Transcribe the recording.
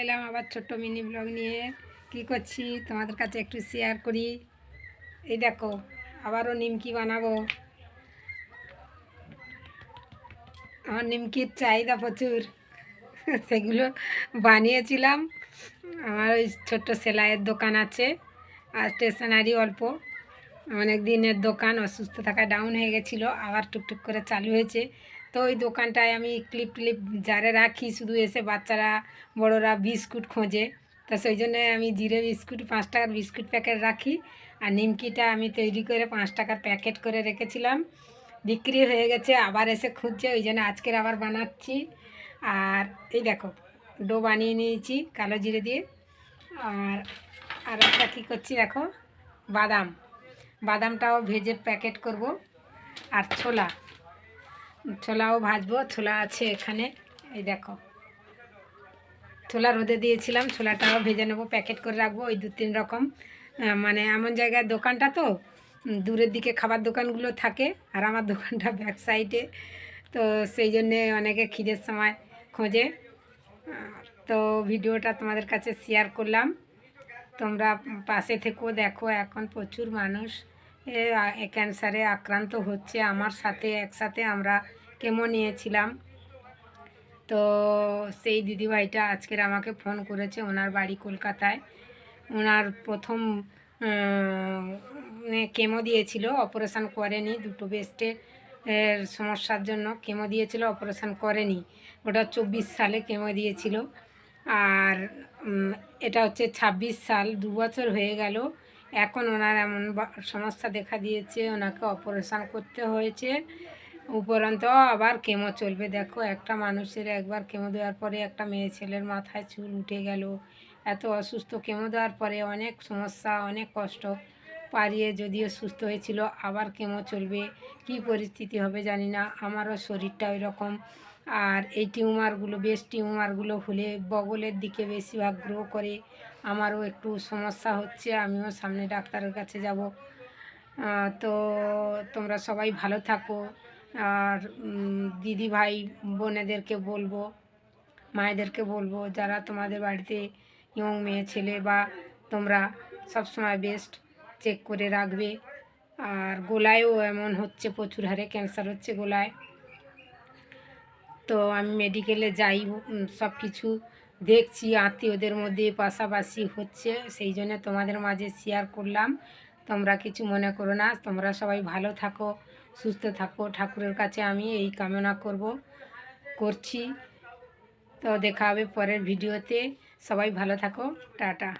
এলাম আবার ছোট্ট মিনি ব্লগ নিয়ে। কি করছি তোমাদের কাছে একটু শেয়ার করি। এই দেখো আবারও নিমকি বানাবো। আমার নিমকির চাহিদা প্রচুর, সেগুলো বানিয়েছিলাম। আমার ওই ছোট্ট সেলাইয়ের দোকান আছে আর স্টেশনারি অল্প। অনেক দিনের দোকান, অসুস্থ থাকা ডাউন হয়ে গেছিলো, আবার টুকটুক করে চালু হয়েছে। তো ওই দোকানটায় আমি ক্লিপ টিলিপ জারে রাখি, শুধু এসে বাচ্চারা বড়রা বিস্কুট খোঁজে। তো সেই জন্য আমি জিরে বিস্কুট 5 টাকার বিস্কুট প্যাকেট রাখি। আর নিমকিটা আমি তৈরি করে 5 টাকার প্যাকেট করে রেখেছিলাম, বিক্রি হয়ে গেছে, আবার এসে খুঁজছে, ওই জন্য আজকের আবার বানাচ্ছি। আর এই দেখো ডো বানিয়ে নিয়েছি কালো জিরে দিয়ে। আর আর একটা কী করছি দেখো, বাদাম, বাদামটাও ভেজে প্যাকেট করব। আর ছোলাও ভাজবো, ছোলা আছে এখানে। এই দেখো ছোলা রোদে দিয়েছিলাম, ছোলাটাও ভেজে নেবো, প্যাকেট করে রাখবো। ওই 2-3 রকম মানে এমন জায়গায় দোকানটা তো, দূরের দিকে খাবার দোকানগুলো থাকে আর আমার দোকানটা ব্যাক সাইডে। তো সেই জন্যে অনেকে খিদের সময় খোঁজে। তো ভিডিওটা তোমাদের কাছে শেয়ার করলাম, তোমরা পাশে থেকেও দেখো। এখন প্রচুর মানুষ ক্যান্সারে আক্রান্ত হচ্ছে। আমার সাথে একসাথে আমরা কেমো নিয়েছিলাম। তো সেই দিদিভাইটা আজকের আমাকে ফোন করেছে, ওনার বাড়ি কলকাতায়। ওনার প্রথম কেমো দিয়েছিল, অপারেশান করেনি। দুটো ব্রেস্টের সমস্যার জন্য কেমো দিয়েছিল, অপারেশান করেনি। ওটা 24 সালে কেমো দিয়েছিল। আর এটা হচ্ছে 26 সাল, 2 বছর হয়ে গেল। এখন ওনার এমন সমস্যা দেখা দিয়েছে, ওনাকে অপারেশান করতে হয়েছে। উপরন্ত আবার কেমো চলবে। দেখো একটা মানুষের একবার কেমো দেওয়ার পরে একটা মেয়ে ছেলের মাথায় চুল উঠে গেল। এত অসুস্থ, কেমো দেওয়ার পরে অনেক সমস্যা, অনেক কষ্ট পারিয়ে যদিও সুস্থ হয়েছিল, আবার কেমো চলবে। কি পরিস্থিতি হবে জানি না। আমারও শরীরটা ওই রকম। আর এই টিউমারগুলো, বেস্ট টিউমারগুলো হলে বগলের দিকে বেশিরভাগ গ্রো করে। আমারও একটু সমস্যা হচ্ছে, আমিও সামনে ডাক্তারের কাছে যাব। তো তোমরা সবাই ভালো থাকো। আর দিদি ভাই বোনেদেরকে বলবো, মায়েদেরকে বলবো, যারা তোমাদের বাড়িতে ইয়ং মেয়ে ছেলে বা তোমরা সবসময় বেস্ট চেক করে রাখবে। আর গলায়ও এমন হচ্ছে, প্রচুর হারে ক্যান্সার হচ্ছে গলায়। তো আমি মেডিকেলে যাই, সব কিছু দেখছি, আত্মীয়দের মধ্যে পাশাপাশি হচ্ছে, সেই জন্য তোমাদের মাঝে শেয়ার করলাম। তোমরা কিছু মনে করো না, তোমরা সবাই ভালো থাকো, সুস্থ থাকো, ঠাকুরের কাছে আমি এই কামনা করছি। তো দেখা হবে পরের ভিডিওতে। সবাই ভালো থাকো, টাটা।